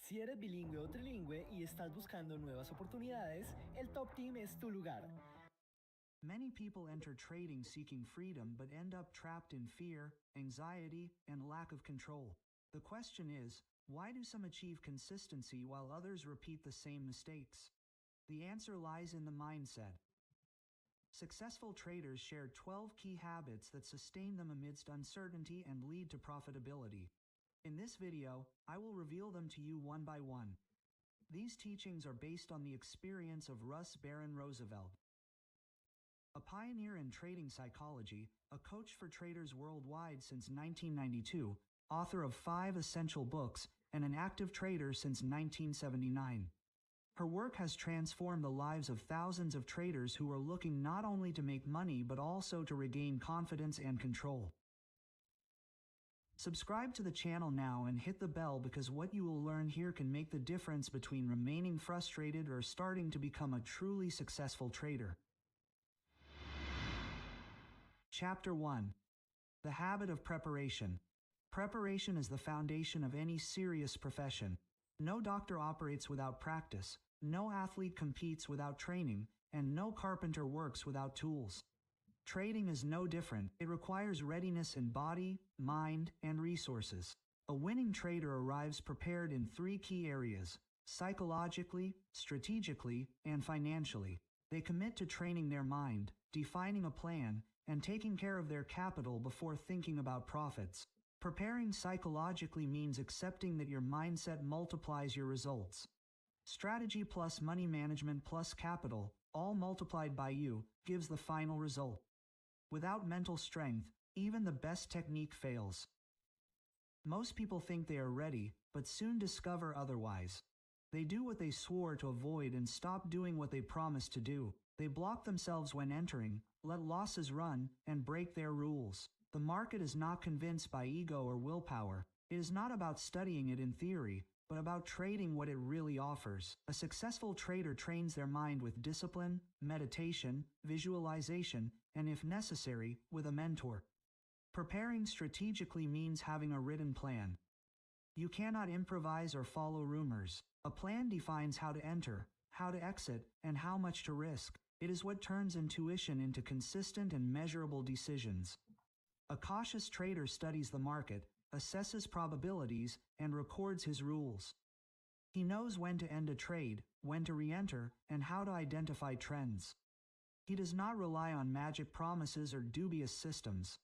Si eres bilingüe o trilingüe y estás buscando nuevas oportunidades, el Top Team es tu lugar. Many people enter trading seeking freedom but end up trapped in fear, anxiety, and lack of control. The question is, why do some achieve consistency while others repeat the same mistakes? The answer lies in the mindset. Successful traders share 12 key habits that sustain them amidst uncertainty and lead to profitability. In this video, I will reveal them to you one by one. These teachings are based on the experience of Russ Baron Roosevelt. A pioneer in trading psychology, a coach for traders worldwide since 1992, author of 5 essential books, and an active trader since 1979. Her work has transformed the lives of thousands of traders who are looking not only to make money but also to regain confidence and control. Subscribe to the channel now and hit the bell because what you will learn here can make the difference between remaining frustrated or starting to become a truly successful trader. Chapter 1. The Habit of Preparation. Preparation is the foundation of any serious profession. No doctor operates without practice, no athlete competes without training, and no carpenter works without tools. Trading is no different. It requires readiness in body, mind, and resources. A winning trader arrives prepared in 3 key areas: psychologically, strategically, and financially. They commit to training their mind, defining a plan, and taking care of their capital before thinking about profits. Preparing psychologically means accepting that your mindset multiplies your results. Strategy plus money management plus capital, all multiplied by you, gives the final result. Without mental strength, even the best technique fails. Most people think they are ready, but soon discover otherwise. They do what they swore to avoid and stop doing what they promised to do. They block themselves when entering, let losses run, and break their rules. The market is not convinced by ego or willpower. It is not about studying it in theory, but about trading what it really offers. A successful trader trains their mind with discipline, meditation, visualization, and if necessary, with a mentor. Preparing strategically means having a written plan. You cannot improvise or follow rumors. A plan defines how to enter, how to exit, and how much to risk. It is what turns intuition into consistent and measurable decisions. A cautious trader studies the market, assesses probabilities, and records his rules. He knows when to end a trade, when to re-enter, and how to identify trends. He does not rely on magic promises or dubious systems.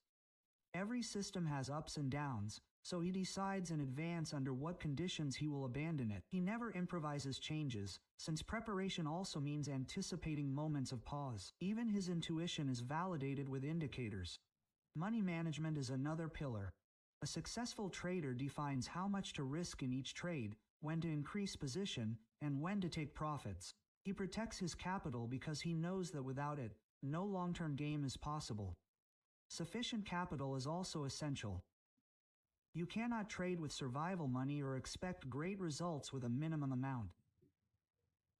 Every system has ups and downs, so he decides in advance under what conditions he will abandon it. He never improvises changes, since preparation also means anticipating moments of pause. Even his intuition is validated with indicators. Money management is another pillar. A successful trader defines how much to risk in each trade, when to increase position, and when to take profits. He protects his capital because he knows that without it, no long-term game is possible. Sufficient capital is also essential. You cannot trade with survival money or expect great results with a minimum amount.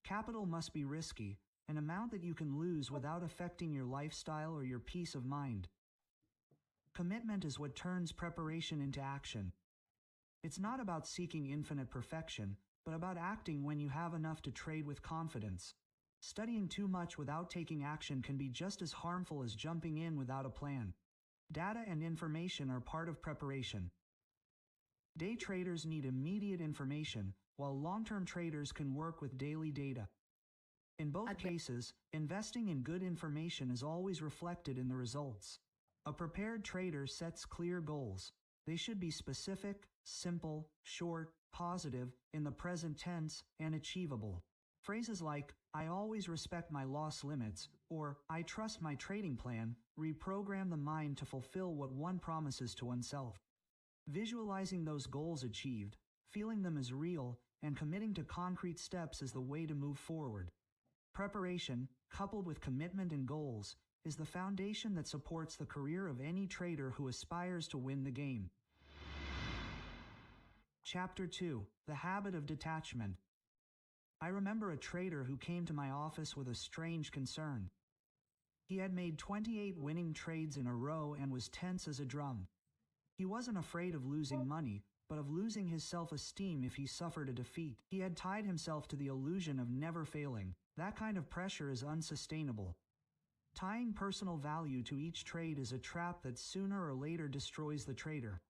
Capital must be risky, an amount that you can lose without affecting your lifestyle or your peace of mind. Commitment is what turns preparation into action. It's not about seeking infinite perfection, but about acting when you have enough to trade with confidence. Studying too much without taking action can be just as harmful as jumping in without a plan. Data and information are part of preparation. Day traders need immediate information, while long-term traders can work with daily data. In both cases, investing in good information is always reflected in the results. A prepared trader sets clear goals. They should be specific, simple, short, positive, in the present tense, and achievable. Phrases like, "I always respect my loss limits," or "I trust my trading plan," reprogram the mind to fulfill what one promises to oneself. Visualizing those goals achieved, feeling them as real, and committing to concrete steps is the way to move forward. Preparation, coupled with commitment and goals, is the foundation that supports the career of any trader who aspires to win the game. Chapter 2. The Habit of Detachment. I remember a trader who came to my office with a strange concern. He had made 28 winning trades in a row and was tense as a drum. He wasn't afraid of losing money, but of losing his self-esteem if he suffered a defeat. He had tied himself to the illusion of never failing. That kind of pressure is unsustainable. Tying personal value to each trade is a trap that sooner or later destroys the trader.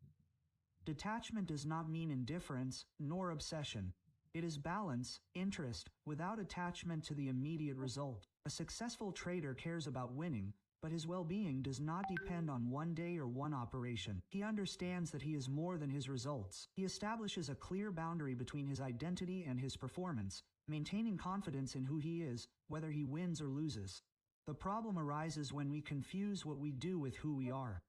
Detachment does not mean indifference nor obsession. It is balance, interest, without attachment to the immediate result. A successful trader cares about winning, but his well-being does not depend on one day or one operation. He understands that he is more than his results. He establishes a clear boundary between his identity and his performance, maintaining confidence in who he is, whether he wins or loses. The problem arises when we confuse what we do with who we are.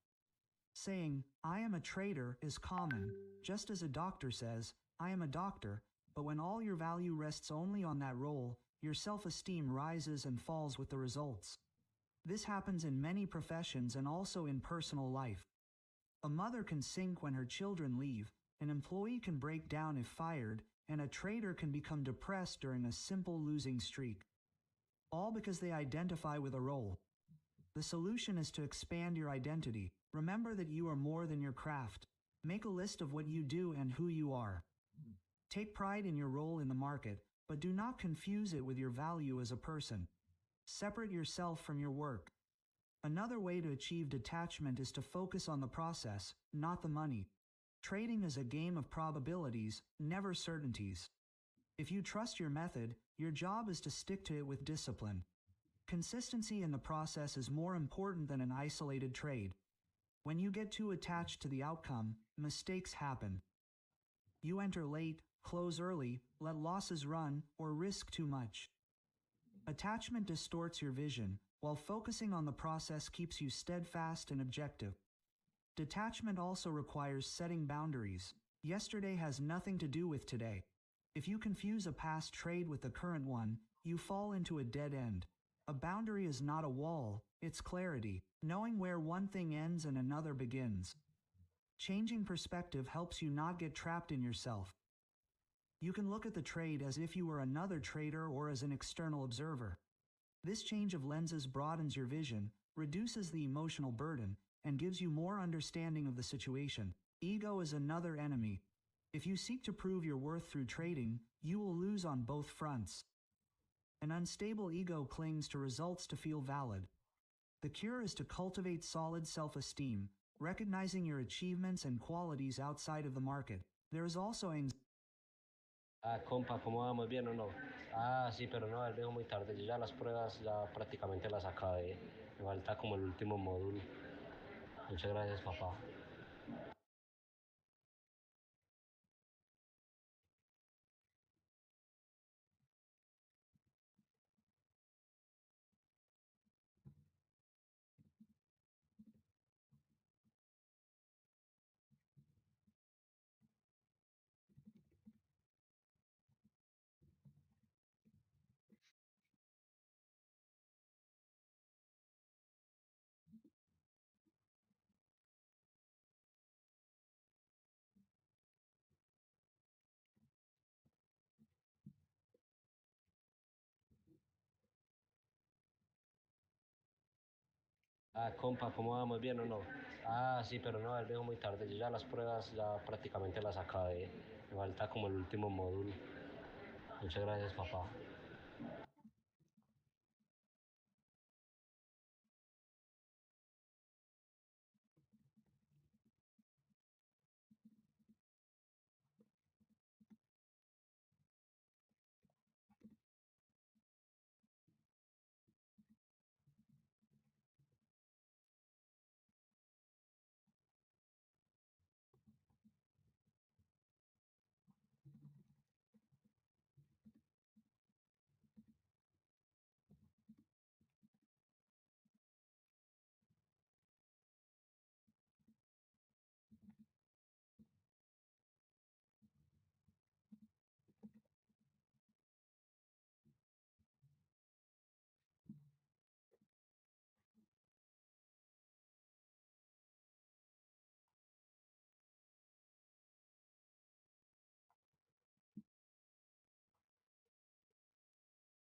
Saying, "I am a trader" is common, just as a doctor says, "I am a doctor," but when all your value rests only on that role, your self-esteem rises and falls with the results. This happens in many professions and also in personal life. A mother can sink when her children leave, an employee can break down if fired, and a trader can become depressed during a simple losing streak. All because they identify with a role. The solution is to expand your identity. Remember that you are more than your craft. Make a list of what you do and who you are. Take pride in your role in the market, but do not confuse it with your value as a person. Separate yourself from your work. Another way to achieve detachment is to focus on the process, not the money. Trading is a game of probabilities, never certainties. If you trust your method, your job is to stick to it with discipline. Consistency in the process is more important than an isolated trade. When you get too attached to the outcome, mistakes happen. You enter late, close early, let losses run, or risk too much. Attachment distorts your vision, while focusing on the process keeps you steadfast and objective. Detachment also requires setting boundaries. Yesterday has nothing to do with today. If you confuse a past trade with the current one, you fall into a dead end. A boundary is not a wall, it's clarity, knowing where one thing ends and another begins. Changing perspective helps you not get trapped in yourself. You can look at the trade as if you were another trader or as an external observer. This change of lenses broadens your vision, reduces the emotional burden, and gives you more understanding of the situation. Ego is another enemy. If you seek to prove your worth through trading, you will lose on both fronts. An unstable ego clings to results to feel valid. The cure is to cultivate solid self-esteem, recognizing your achievements and qualities outside of the market. There is also anxiety. Ah, compa, ¿cómo vamos? ¿Bien o no? Ah, sí, pero no, vengo muy tarde. Yo ya las pruebas ya prácticamente las acabé. Me falta como el último módulo. Muchas gracias, papá. Ah, compa, ¿cómo vamos? ¿Bien o no? Ah, sí, pero no, vengo muy tarde. Yo ya las pruebas ya prácticamente las acabé. Me falta como el último módulo. Muchas gracias, papá.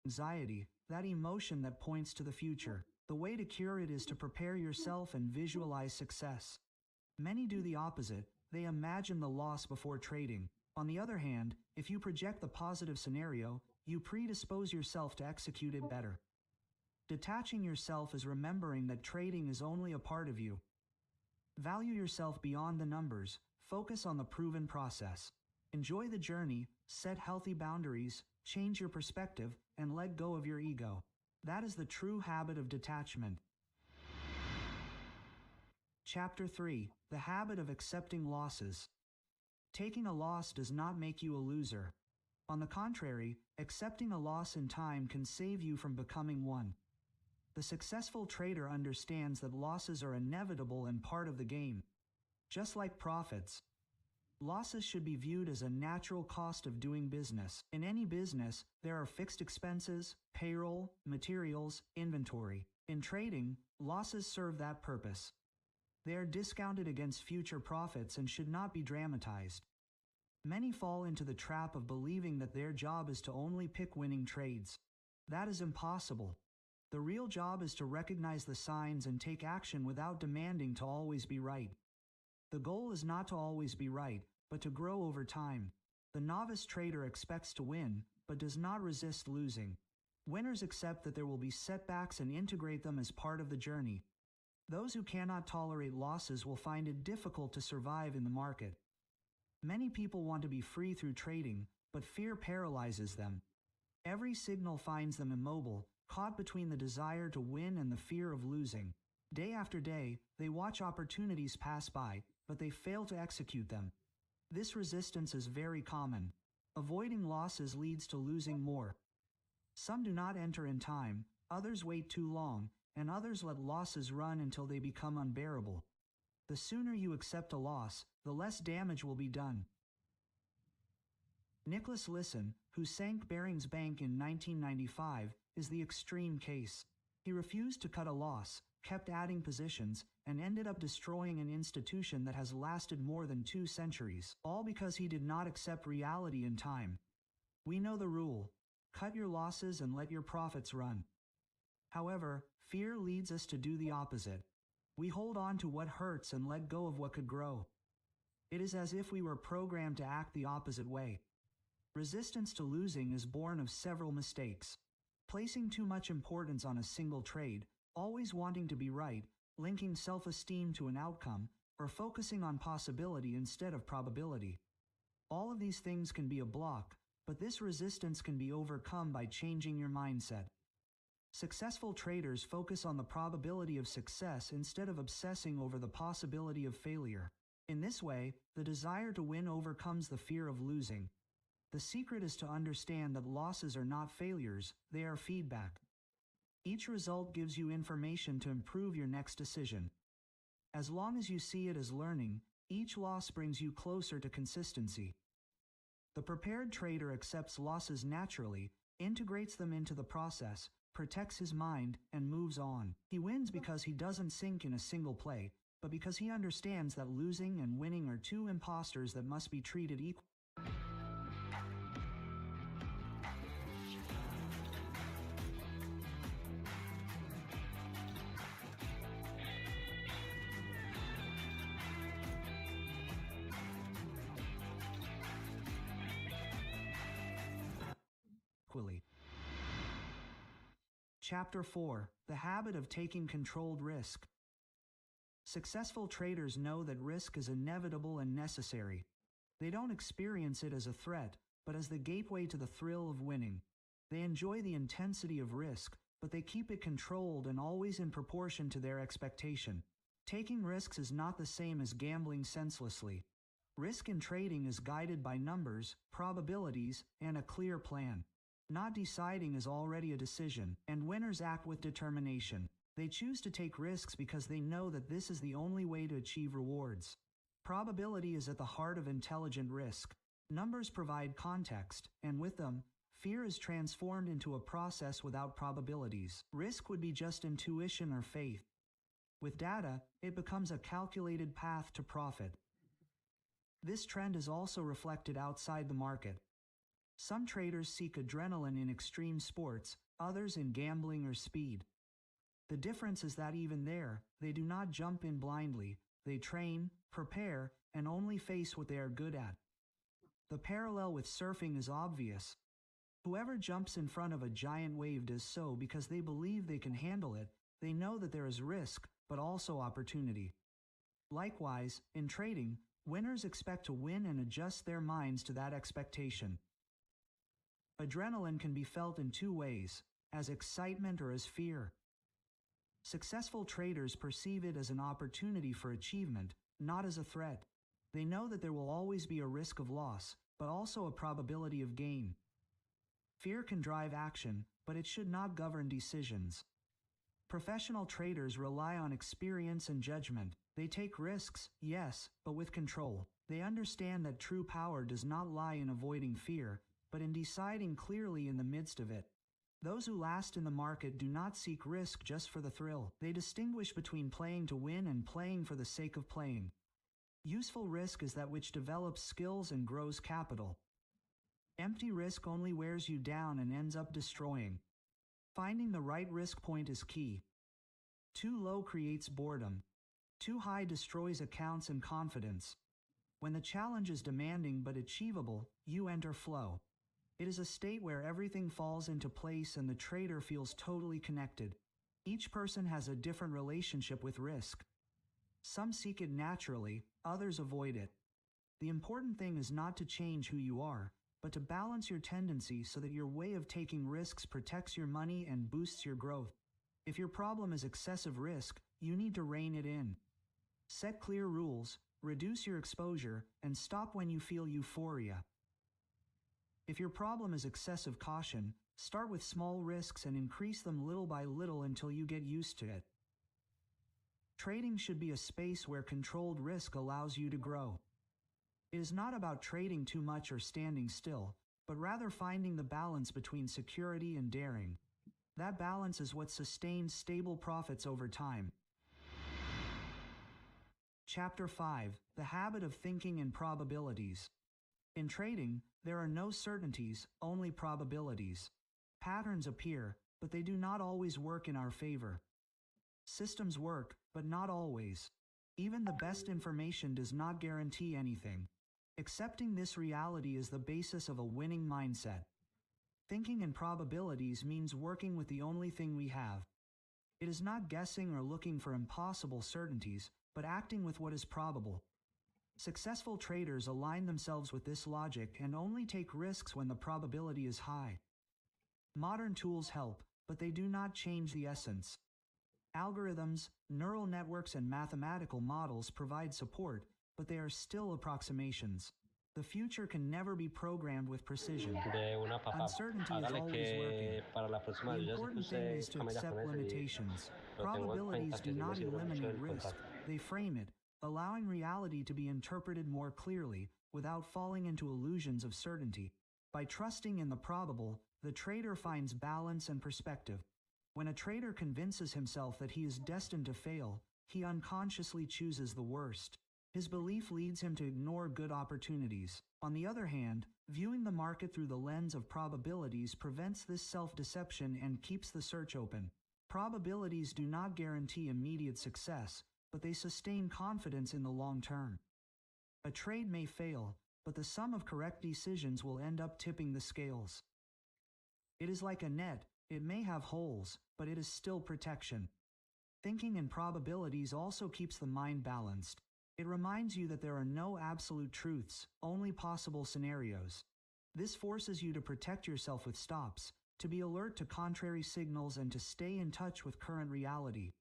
Anxiety, that emotion that points to the future. The way to cure it is to prepare yourself and visualize success. Many do the opposite. They imagine the loss before trading. On the other hand, if you project the positive scenario, you predispose yourself to execute it better. Detaching yourself is remembering that trading is only a part of you. Value yourself beyond the numbers, focus on the proven process. Enjoy the journey, set healthy boundaries, change your perspective, and let go of your ego. That is the true habit of detachment. Chapter 3: The Habit of Accepting Losses. Taking a loss does not make you a loser. On the contrary, accepting a loss in time can save you from becoming one. The successful trader understands that losses are inevitable and part of the game. Just like profits, losses should be viewed as a natural cost of doing business. In any business, there are fixed expenses, payroll, materials, inventory. In trading, losses serve that purpose. They are discounted against future profits and should not be dramatized. Many fall into the trap of believing that their job is to only pick winning trades. That is impossible. The real job is to recognize the signs and take action without demanding to always be right. The goal is not to always be right, but to grow over time. The novice trader expects to win, but does not resist losing. Winners accept that there will be setbacks and integrate them as part of the journey. Those who cannot tolerate losses will find it difficult to survive in the market. Many people want to be free through trading, but fear paralyzes them. Every signal finds them immobile, caught between the desire to win and the fear of losing. Day after day, they watch opportunities pass by, but they fail to execute them. This resistance is very common. Avoiding losses leads to losing more. Some do not enter in time, others wait too long, and others let losses run until they become unbearable. The sooner you accept a loss, the less damage will be done. Nicholas Lisson, who sank Barings Bank in 1995, is the extreme case. He refused to cut a loss, kept adding positions, and ended up destroying an institution that has lasted more than 2 centuries, all because he did not accept reality in time. We know the rule: cut your losses and let your profits run. However, fear leads us to do the opposite. We hold on to what hurts and let go of what could grow. It is as if we were programmed to act the opposite way. Resistance to losing is born of several mistakes. Placing too much importance on a single trade, always wanting to be right, linking self-esteem to an outcome, or focusing on possibility instead of probability. All of these things can be a block, but this resistance can be overcome by changing your mindset. Successful traders focus on the probability of success instead of obsessing over the possibility of failure. In this way, the desire to win overcomes the fear of losing. The secret is to understand that losses are not failures, they are feedback. Each result gives you information to improve your next decision. As long as you see it as learning, each loss brings you closer to consistency. The prepared trader accepts losses naturally, integrates them into the process, protects his mind, and moves on. He wins because he doesn't sink in a single play, but because he understands that losing and winning are two imposters that must be treated equally. Chapter 4: The Habit of Taking Controlled Risk. Successful traders know that risk is inevitable and necessary. They don't experience it as a threat, but as the gateway to the thrill of winning. They enjoy the intensity of risk, but they keep it controlled and always in proportion to their expectation. Taking risks is not the same as gambling senselessly. Risk in trading is guided by numbers, probabilities, and a clear plan. Not deciding is already a decision, and winners act with determination. They choose to take risks because they know that this is the only way to achieve rewards. Probability is at the heart of intelligent risk. Numbers provide context, and with them, fear is transformed into a process without probabilities. Risk would be just intuition or faith. With data, it becomes a calculated path to profit. This trend is also reflected outside the market. Some traders seek adrenaline in extreme sports, others in gambling or speed. The difference is that even there, they do not jump in blindly. They train, prepare, and only face what they are good at. The parallel with surfing is obvious. Whoever jumps in front of a giant wave does so because they believe they can handle it. They know that there is risk, but also opportunity. Likewise, in trading, winners expect to win and adjust their minds to that expectation. Adrenaline can be felt in two ways, as excitement or as fear. Successful traders perceive it as an opportunity for achievement, not as a threat. They know that there will always be a risk of loss, but also a probability of gain. Fear can drive action, but it should not govern decisions. Professional traders rely on experience and judgment. They take risks, yes, but with control. They understand that true power does not lie in avoiding fear, but in deciding clearly in the midst of it. Those who last in the market do not seek risk just for the thrill. They distinguish between playing to win and playing for the sake of playing. Useful risk is that which develops skills and grows capital. Empty risk only wears you down and ends up destroying. Finding the right risk point is key. Too low creates boredom. Too high destroys accounts and confidence. When the challenge is demanding but achievable, you enter flow. It is a state where everything falls into place and the trader feels totally connected. Each person has a different relationship with risk. Some seek it naturally, others avoid it. The important thing is not to change who you are, but to balance your tendency so that your way of taking risks protects your money and boosts your growth. If your problem is excessive risk, you need to rein it in. Set clear rules, reduce your exposure, and stop when you feel euphoria. If your problem is excessive caution, start with small risks and increase them little by little until you get used to it. Trading should be a space where controlled risk allows you to grow. It is not about trading too much or standing still, but rather finding the balance between security and daring. That balance is what sustains stable profits over time. Chapter 5: The Habit of Thinking in Probabilities. In trading, there are no certainties, only probabilities. Patterns appear, but they do not always work in our favor. Systems work, but not always. Even the best information does not guarantee anything. Accepting this reality is the basis of a winning mindset. Thinking in probabilities means working with the only thing we have. It is not guessing or looking for impossible certainties, but acting with what is probable. Successful traders align themselves with this logic and only take risks when the probability is high. Modern tools help, but they do not change the essence. Algorithms, neural networks, and mathematical models provide support, but they are still approximations. The future can never be programmed with precision. De una papá. Uncertainty is Hágale always que working. para la próxima The yo ya sé que important thing usted is to camella accept con eso y limitations. lo tengo en Probabilities cuenta do que sí me not sirve mucho eliminate el risk, contacto. they frame it, allowing reality to be interpreted more clearly without falling into illusions of certainty. By trusting in the probable, the trader finds balance and perspective. When a trader convinces himself that he is destined to fail, he unconsciously chooses the worst. His belief leads him to ignore good opportunities. On the other hand, viewing the market through the lens of probabilities prevents this self-deception and keeps the search open. Probabilities do not guarantee immediate success, but they sustain confidence in the long term. A trade may fail, but the sum of correct decisions will end up tipping the scales. It is like a net. It may have holes, but it is still protection. Thinking in probabilities also keeps the mind balanced. It reminds you that there are no absolute truths, only possible scenarios. This forces you to protect yourself with stops, to be alert to contrary signals, and to stay in touch with current reality.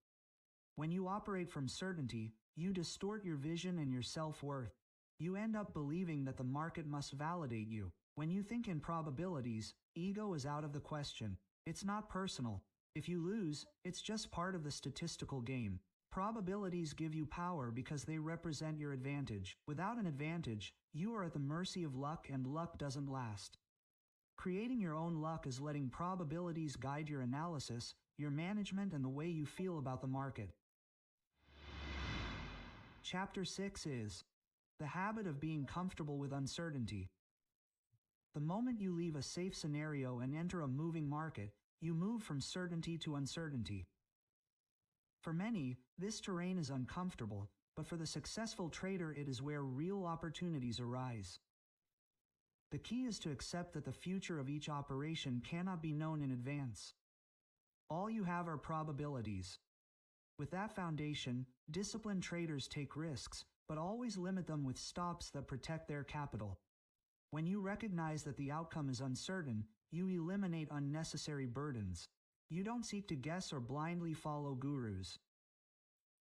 When you operate from certainty, you distort your vision and your self-worth. You end up believing that the market must validate you. When you think in probabilities, ego is out of the question. It's not personal. If you lose, it's just part of the statistical game. Probabilities give you power because they represent your advantage. Without an advantage, you are at the mercy of luck, and luck doesn't last. Creating your own luck is letting probabilities guide your analysis, your management, and the way you feel about the market. Chapter 6 is the habit of being comfortable with uncertainty. The moment you leave a safe scenario and enter a moving market, you move from certainty to uncertainty. For many, this terrain is uncomfortable, but for the successful trader, it is where real opportunities arise. The key is to accept that the future of each operation cannot be known in advance. All you have are probabilities. With that foundation, disciplined traders take risks, but always limit them with stops that protect their capital. When you recognize that the outcome is uncertain, you eliminate unnecessary burdens. You don't seek to guess or blindly follow gurus.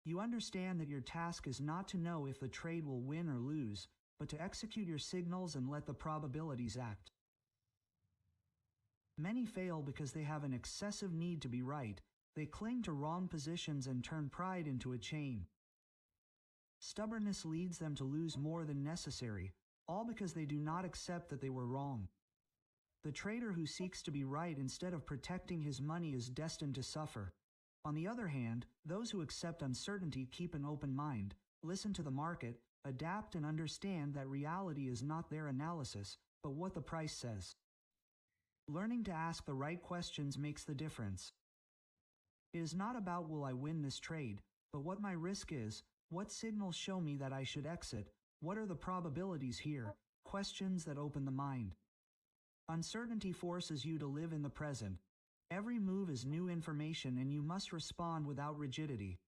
You understand that your task is not to know if the trade will win or lose, but to execute your signals and let the probabilities act. Many fail because they have an excessive need to be right. They cling to wrong positions and turn pride into a chain. Stubbornness leads them to lose more than necessary, all because they do not accept that they were wrong. The trader who seeks to be right instead of protecting his money is destined to suffer. On the other hand, those who accept uncertainty keep an open mind, listen to the market, adapt, and understand that reality is not their analysis, but what the price says. Learning to ask the right questions makes the difference. It is not about will I win this trade, but what my risk is, what signals show me that I should exit, what are the probabilities here, questions that open the mind. Uncertainty forces you to live in the present. Every move is new information and you must respond without rigidity.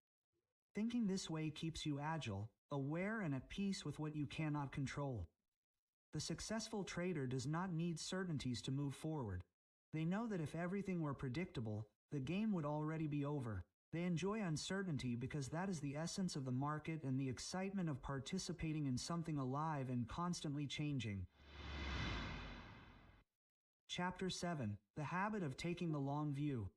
Thinking this way keeps you agile, aware, and at peace with what you cannot control. The successful trader does not need certainties to move forward. They know that if everything were predictable, the game would already be over. They enjoy uncertainty because that is the essence of the market and the excitement of participating in something alive and constantly changing. Chapter 7: The Habit of Taking the Long View.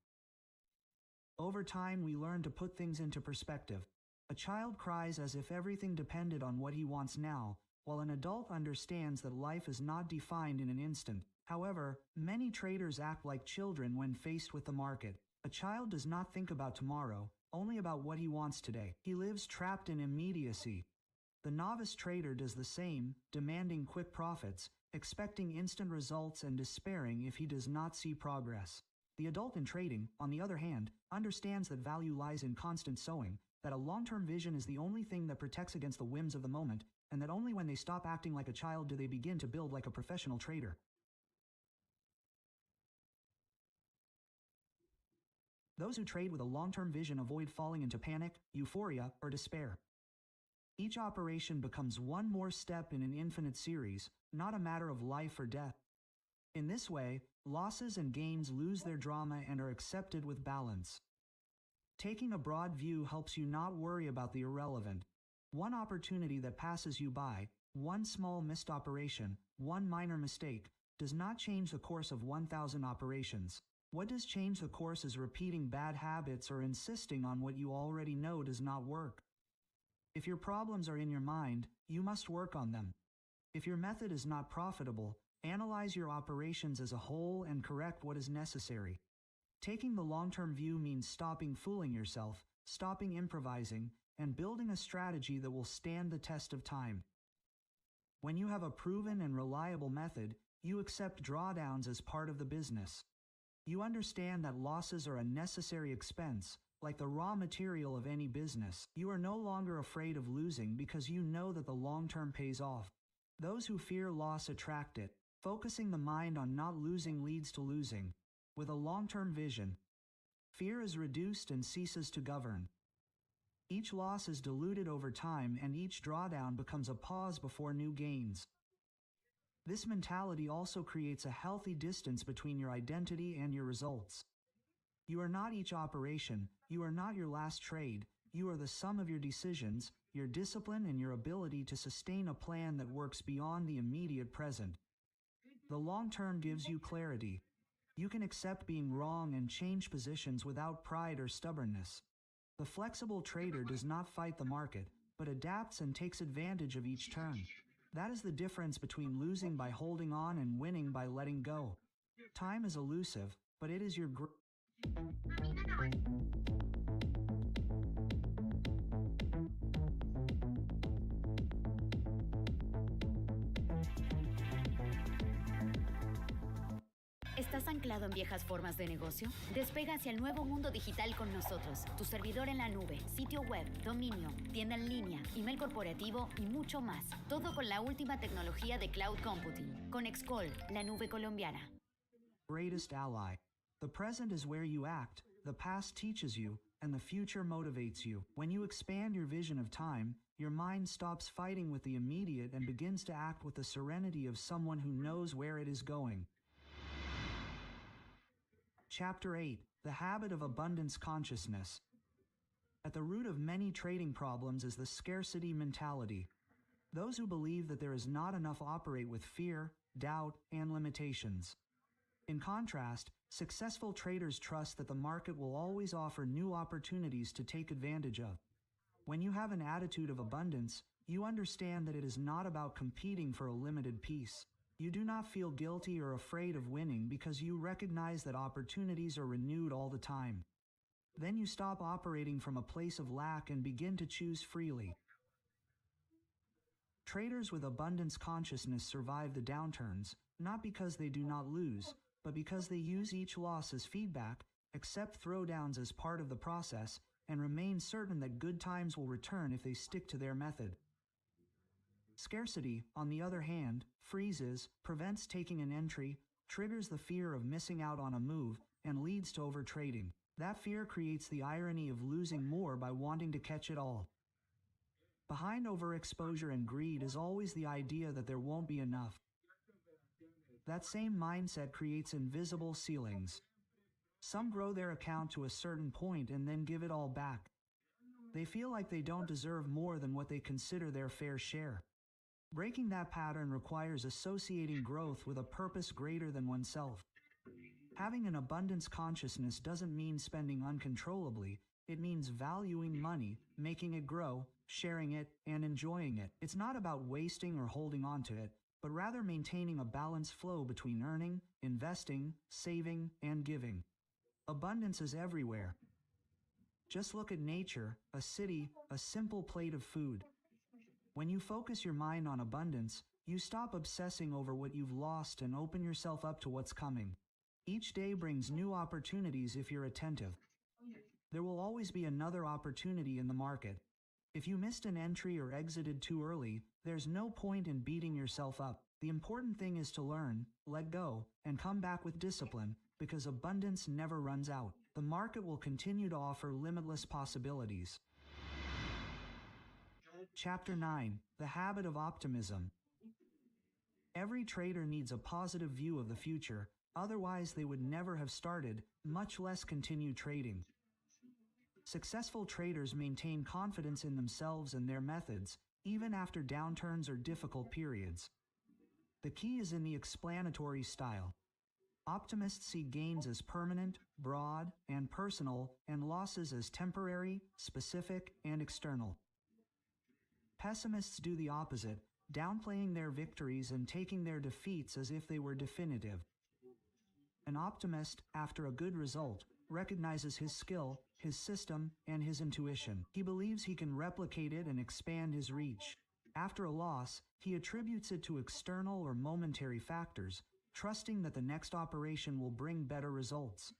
Over time, we learn to put things into perspective. A child cries as if everything depended on what he wants now, while an adult understands that life is not defined in an instant. However, many traders act like children when faced with the market. A child does not think about tomorrow, only about what he wants today. He lives trapped in immediacy. The novice trader does the same, demanding quick profits, expecting instant results and despairing if he does not see progress. The adult in trading, on the other hand, understands that value lies in constant sowing, that a long-term vision is the only thing that protects against the whims of the moment, and that only when they stop acting like a child do they begin to build like a professional trader. Those who trade with a long-term vision avoid falling into panic, euphoria, or despair. Each operation becomes one more step in an infinite series, not a matter of life or death. In this way, losses and gains lose their drama and are accepted with balance. Taking a broad view helps you not worry about the irrelevant. One opportunity that passes you by, one small missed operation, one minor mistake, does not change the course of 1,000 operations. What does change the course is repeating bad habits or insisting on what you already know does not work. If your problems are in your mind, you must work on them. If your method is not profitable, analyze your operations as a whole and correct what is necessary. Taking the long-term view means stopping fooling yourself, stopping improvising, and building a strategy that will stand the test of time. When you have a proven and reliable method, you accept drawdowns as part of the business. You understand that losses are a necessary expense, like the raw material of any business. You are no longer afraid of losing because you know that the long term pays off. Those who fear loss attract it. Focusing the mind on not losing leads to losing. With a long-term vision, fear is reduced and ceases to govern. Each loss is diluted over time and each drawdown becomes a pause before new gains. This mentality also creates a healthy distance between your identity and your results. You are not each operation, you are not your last trade, you are the sum of your decisions, your discipline, and your ability to sustain a plan that works beyond the immediate present. The long term gives you clarity. You can accept being wrong and change positions without pride or stubbornness. The flexible trader does not fight the market, but adapts and takes advantage of each turn. That is the difference between losing by holding on and winning by letting go. Time is elusive, but it is your ¿Estás anclado anclado en viejas formas de negocio? Despega hacia el nuevo mundo digital con nosotros. Tu servidor en la nube, sitio web, dominio, tienda en línea, email corporativo y mucho más. Todo con la última tecnología de cloud computing. Con Excol, la nube colombiana. Greatest ally. The present is where you act, the past teaches you, and the future motivates you. When you expand your vision of time, your mind stops fighting with the immediate and begins to act with the serenity of someone who knows where it is going. Chapter 8. The Habit of Abundance Consciousness. At the root of many trading problems is the scarcity mentality. Those who believe that there is not enough operate with fear, doubt, and limitations. In contrast, successful traders trust that the market will always offer new opportunities to take advantage of. When you have an attitude of abundance, you understand that it is not about competing for a limited piece. You do not feel guilty or afraid of winning because you recognize that opportunities are renewed all the time. Then you stop operating from a place of lack and begin to choose freely. Traders with abundance consciousness survive the downturns, not because they do not lose, but because they use each loss as feedback, accept throwdowns as part of the process, and remain certain that good times will return if they stick to their method. Scarcity, on the other hand, freezes, prevents taking an entry, triggers the fear of missing out on a move, and leads to overtrading. That fear creates the irony of losing more by wanting to catch it all. Behind overexposure and greed is always the idea that there won't be enough. That same mindset creates invisible ceilings. Some grow their account to a certain point and then give it all back. They feel like they don't deserve more than what they consider their fair share. Breaking that pattern requires associating growth with a purpose greater than oneself. Having an abundance consciousness doesn't mean spending uncontrollably. It means valuing money, making it grow, sharing it, and enjoying it. It's not about wasting or holding on to it, but rather maintaining a balanced flow between earning, investing, saving, and giving. Abundance is everywhere. Just look at nature, a city, a simple plate of food. When you focus your mind on abundance, you stop obsessing over what you've lost and open yourself up to what's coming. Each day brings new opportunities if you're attentive. There will always be another opportunity in the market. If you missed an entry or exited too early, there's no point in beating yourself up. The important thing is to learn, let go, and come back with discipline, because abundance never runs out. The market will continue to offer limitless possibilities. Chapter 9. The Habit of Optimism. Every trader needs a positive view of the future, otherwise they would never have started, much less continue trading. Successful traders maintain confidence in themselves and their methods, even after downturns or difficult periods. The key is in the explanatory style. Optimists see gains as permanent, broad, and personal, and losses as temporary, specific, and external. Pessimists do the opposite, downplaying their victories and taking their defeats as if they were definitive. An optimist, after a good result, recognizes his skill, his system, and his intuition. He believes he can replicate it and expand his reach. After a loss, he attributes it to external or momentary factors, trusting that the next operation will bring better results.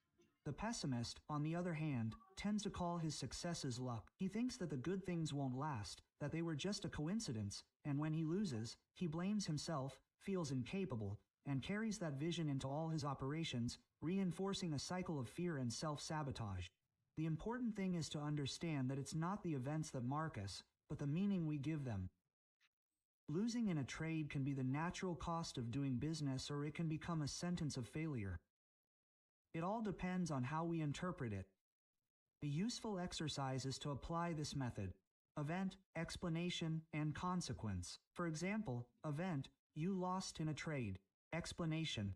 The pessimist, on the other hand, tends to call his successes luck. He thinks that the good things won't last, that they were just a coincidence, and when he loses, he blames himself, feels incapable, and carries that vision into all his operations, reinforcing a cycle of fear and self-sabotage. The important thing is to understand that it's not the events that mark us, but the meaning we give them. Losing in a trade can be the natural cost of doing business, or it can become a sentence of failure. It all depends on how we interpret it. A useful exercise is to apply this method: event, explanation, and consequence. For example, event, you lost in a trade. Explanation,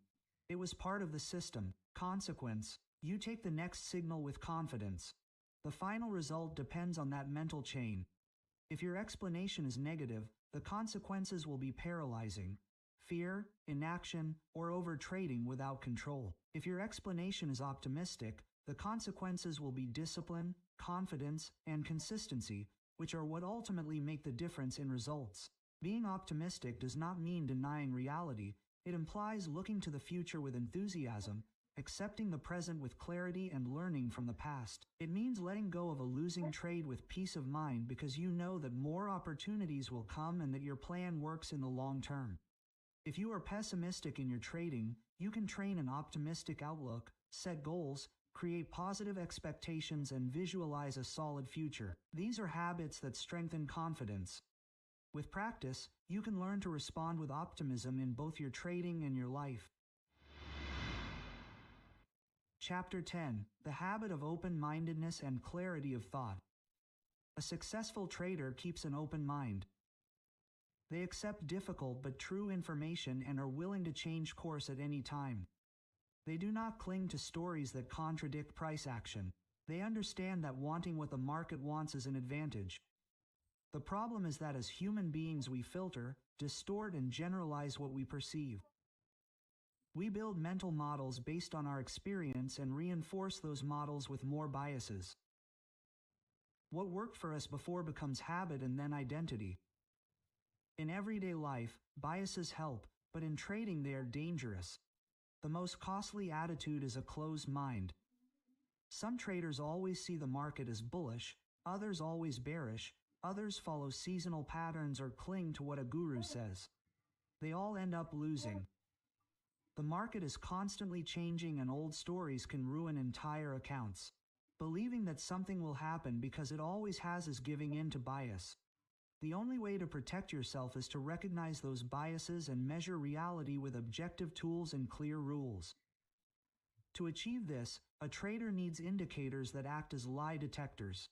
it was part of the system. Consequence, you take the next signal with confidence. The final result depends on that mental chain. If your explanation is negative, the consequences will be paralyzing: fear, inaction, or overtrading without control. If your explanation is optimistic, the consequences will be discipline, confidence, and consistency, which are what ultimately make the difference in results. Being optimistic does not mean denying reality. It implies looking to the future with enthusiasm, accepting the present with clarity and learning from the past. It means letting go of a losing trade with peace of mind because you know that more opportunities will come and that your plan works in the long term. If you are pessimistic in your trading, you can train an optimistic outlook, set goals, create positive expectations, and visualize a solid future. These are habits that strengthen confidence. With practice, you can learn to respond with optimism in both your trading and your life. Chapter 10: The Habit of Open-Mindedness and Clarity of Thought. A successful trader keeps an open mind. They accept difficult but true information and are willing to change course at any time. They do not cling to stories that contradict price action. They understand that wanting what the market wants is an advantage. The problem is that as human beings we filter, distort, and generalize what we perceive. We build mental models based on our experience and reinforce those models with more biases. What worked for us before becomes habit and then identity. In everyday life, biases help, but in trading they are dangerous. The most costly attitude is a closed mind. Some traders always see the market as bullish, others always bearish, others follow seasonal patterns or cling to what a guru says. They all end up losing. The market is constantly changing and old stories can ruin entire accounts. Believing that something will happen because it always has is giving in to bias. The only way to protect yourself is to recognize those biases and measure reality with objective tools and clear rules. To achieve this, a trader needs indicators that act as lie detectors.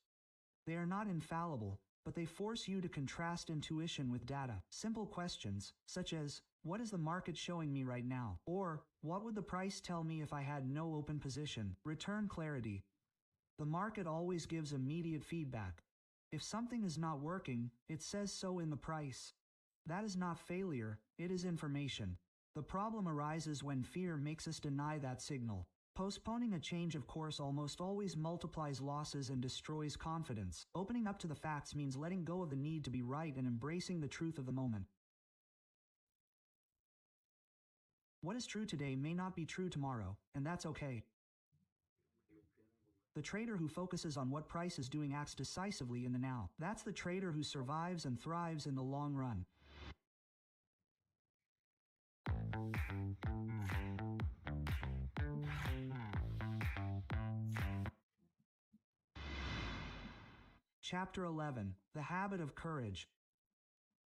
They are not infallible, but they force you to contrast intuition with data. Simple questions, such as, what is the market showing me right now? Or, what would the price tell me if I had no open position? Return clarity. The market always gives immediate feedback. If something is not working, it says so in the price. That is not failure, it is information. The problem arises when fear makes us deny that signal. Postponing a change of course almost always multiplies losses and destroys confidence. Opening up to the facts means letting go of the need to be right and embracing the truth of the moment. What is true today may not be true tomorrow, and that's okay. The trader who focuses on what price is doing acts decisively in the now. That's the trader who survives and thrives in the long run. Chapter 11: The Habit of Courage.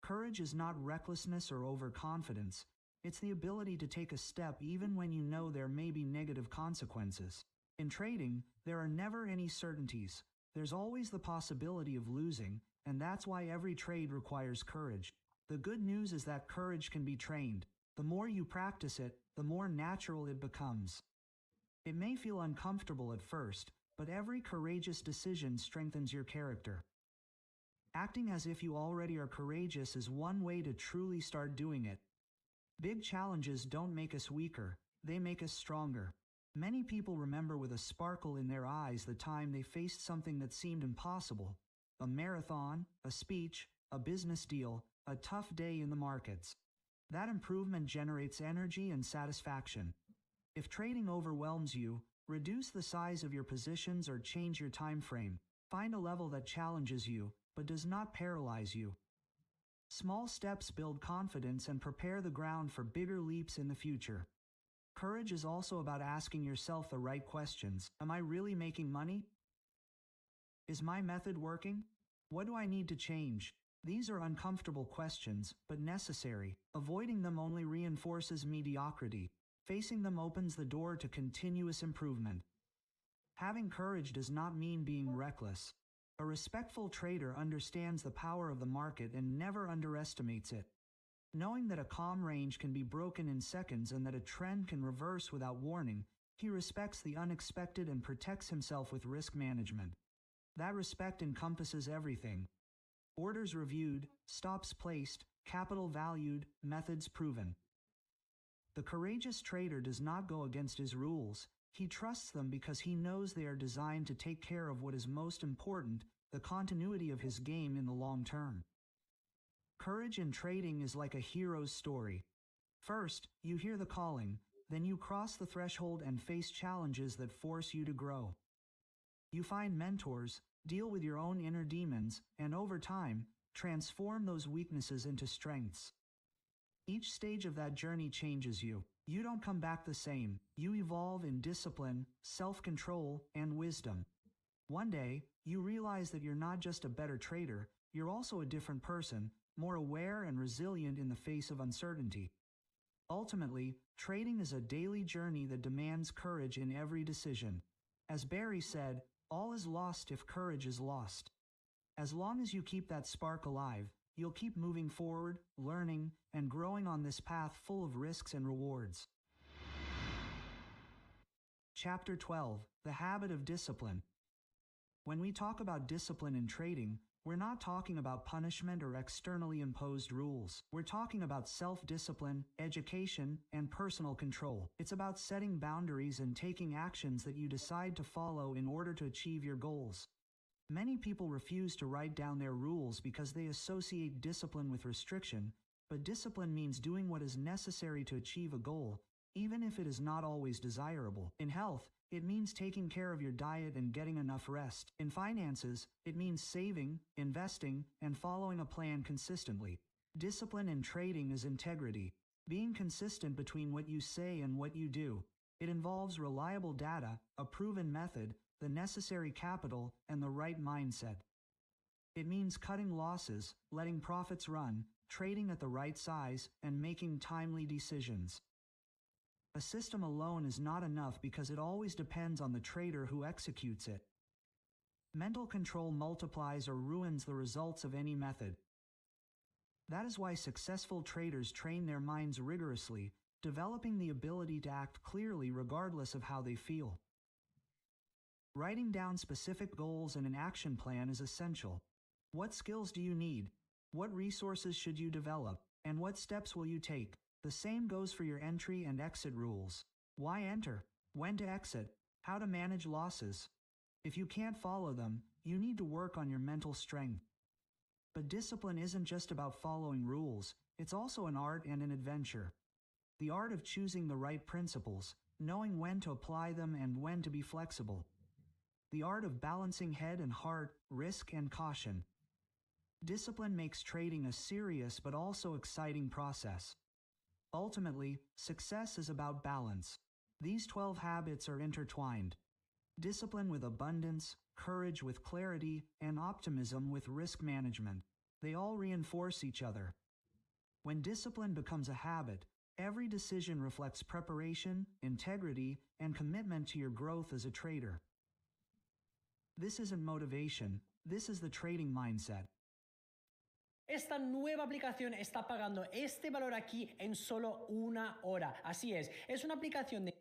Courage is not recklessness or overconfidence. It's the ability to take a step even when you know there may be negative consequences. In trading, there are never any certainties. There's always the possibility of losing, and that's why every trade requires courage. The good news is that courage can be trained. The more you practice it, the more natural it becomes. It may feel uncomfortable at first, but every courageous decision strengthens your character. Acting as if you already are courageous is one way to truly start doing it. Big challenges don't make us weaker, they make us stronger. Many people remember with a sparkle in their eyes the time they faced something that seemed impossible. A marathon, a speech, a business deal, a tough day in the markets. That improvement generates energy and satisfaction. If trading overwhelms you, reduce the size of your positions or change your time frame. Find a level that challenges you, but does not paralyze you. Small steps build confidence and prepare the ground for bigger leaps in the future. Courage is also about asking yourself the right questions. Am I really making money? Is my method working? What do I need to change? These are uncomfortable questions, but necessary. Avoiding them only reinforces mediocrity. Facing them opens the door to continuous improvement. Having courage does not mean being reckless. A respectful trader understands the power of the market and never underestimates it. Knowing that a calm range can be broken in seconds and that a trend can reverse without warning, he respects the unexpected and protects himself with risk management. That respect encompasses everything. Orders reviewed, stops placed, capital valued, methods proven. The courageous trader does not go against his rules. He trusts them because he knows they are designed to take care of what is most important, the continuity of his game in the long term. Courage in trading is like a hero's story. First, you hear the calling. then you cross the threshold and face challenges that force you to grow. You find mentors, deal with your own inner demons, and over time, transform those weaknesses into strengths. Each stage of that journey changes you. You don't come back the same. You evolve in discipline, self-control, and wisdom. One day, you realize that you're not just a better trader, you're also a different person, more aware and resilient in the face of uncertainty. Ultimately, trading is a daily journey that demands courage in every decision. As Barry said, all is lost if courage is lost. As long as you keep that spark alive, you'll keep moving forward, learning, and growing on this path full of risks and rewards. Chapter 12: The Habit of Discipline. When we talk about discipline in trading, we're not talking about punishment or externally imposed rules. We're talking about self-discipline, education, and personal control. It's about setting boundaries and taking actions that you decide to follow in order to achieve your goals. Many people refuse to write down their rules because they associate discipline with restriction, but discipline means doing what is necessary to achieve a goal, even if it is not always desirable. In health, it means taking care of your diet and getting enough rest. In finances, it means saving, investing, and following a plan consistently. Discipline in trading is integrity, being consistent between what you say and what you do. It involves reliable data, a proven method, the necessary capital, and the right mindset. It means cutting losses, letting profits run, trading at the right size, and making timely decisions. A system alone is not enough because it always depends on the trader who executes it. Mental control multiplies or ruins the results of any method. That is why successful traders train their minds rigorously, developing the ability to act clearly regardless of how they feel. Writing down specific goals and an action plan is essential. What skills do you need? What resources should you develop? And what steps will you take? The same goes for your entry and exit rules. Why enter? When to exit? How to manage losses? If you can't follow them, you need to work on your mental strength. But discipline isn't just about following rules, it's also an art and an adventure. The art of choosing the right principles, knowing when to apply them and when to be flexible. The art of balancing head and heart, risk and caution. Discipline makes trading a serious but also exciting process. Ultimately, success is about balance. These 12 habits are intertwined. Discipline with abundance, courage with clarity, and optimism with risk management. They all reinforce each other. When discipline becomes a habit, every decision reflects preparation, integrity, and commitment to your growth as a trader. This isn't motivation, this is the trading mindset. Esta nueva aplicación está pagando este valor aquí en solo 1 hora. Así es una aplicación de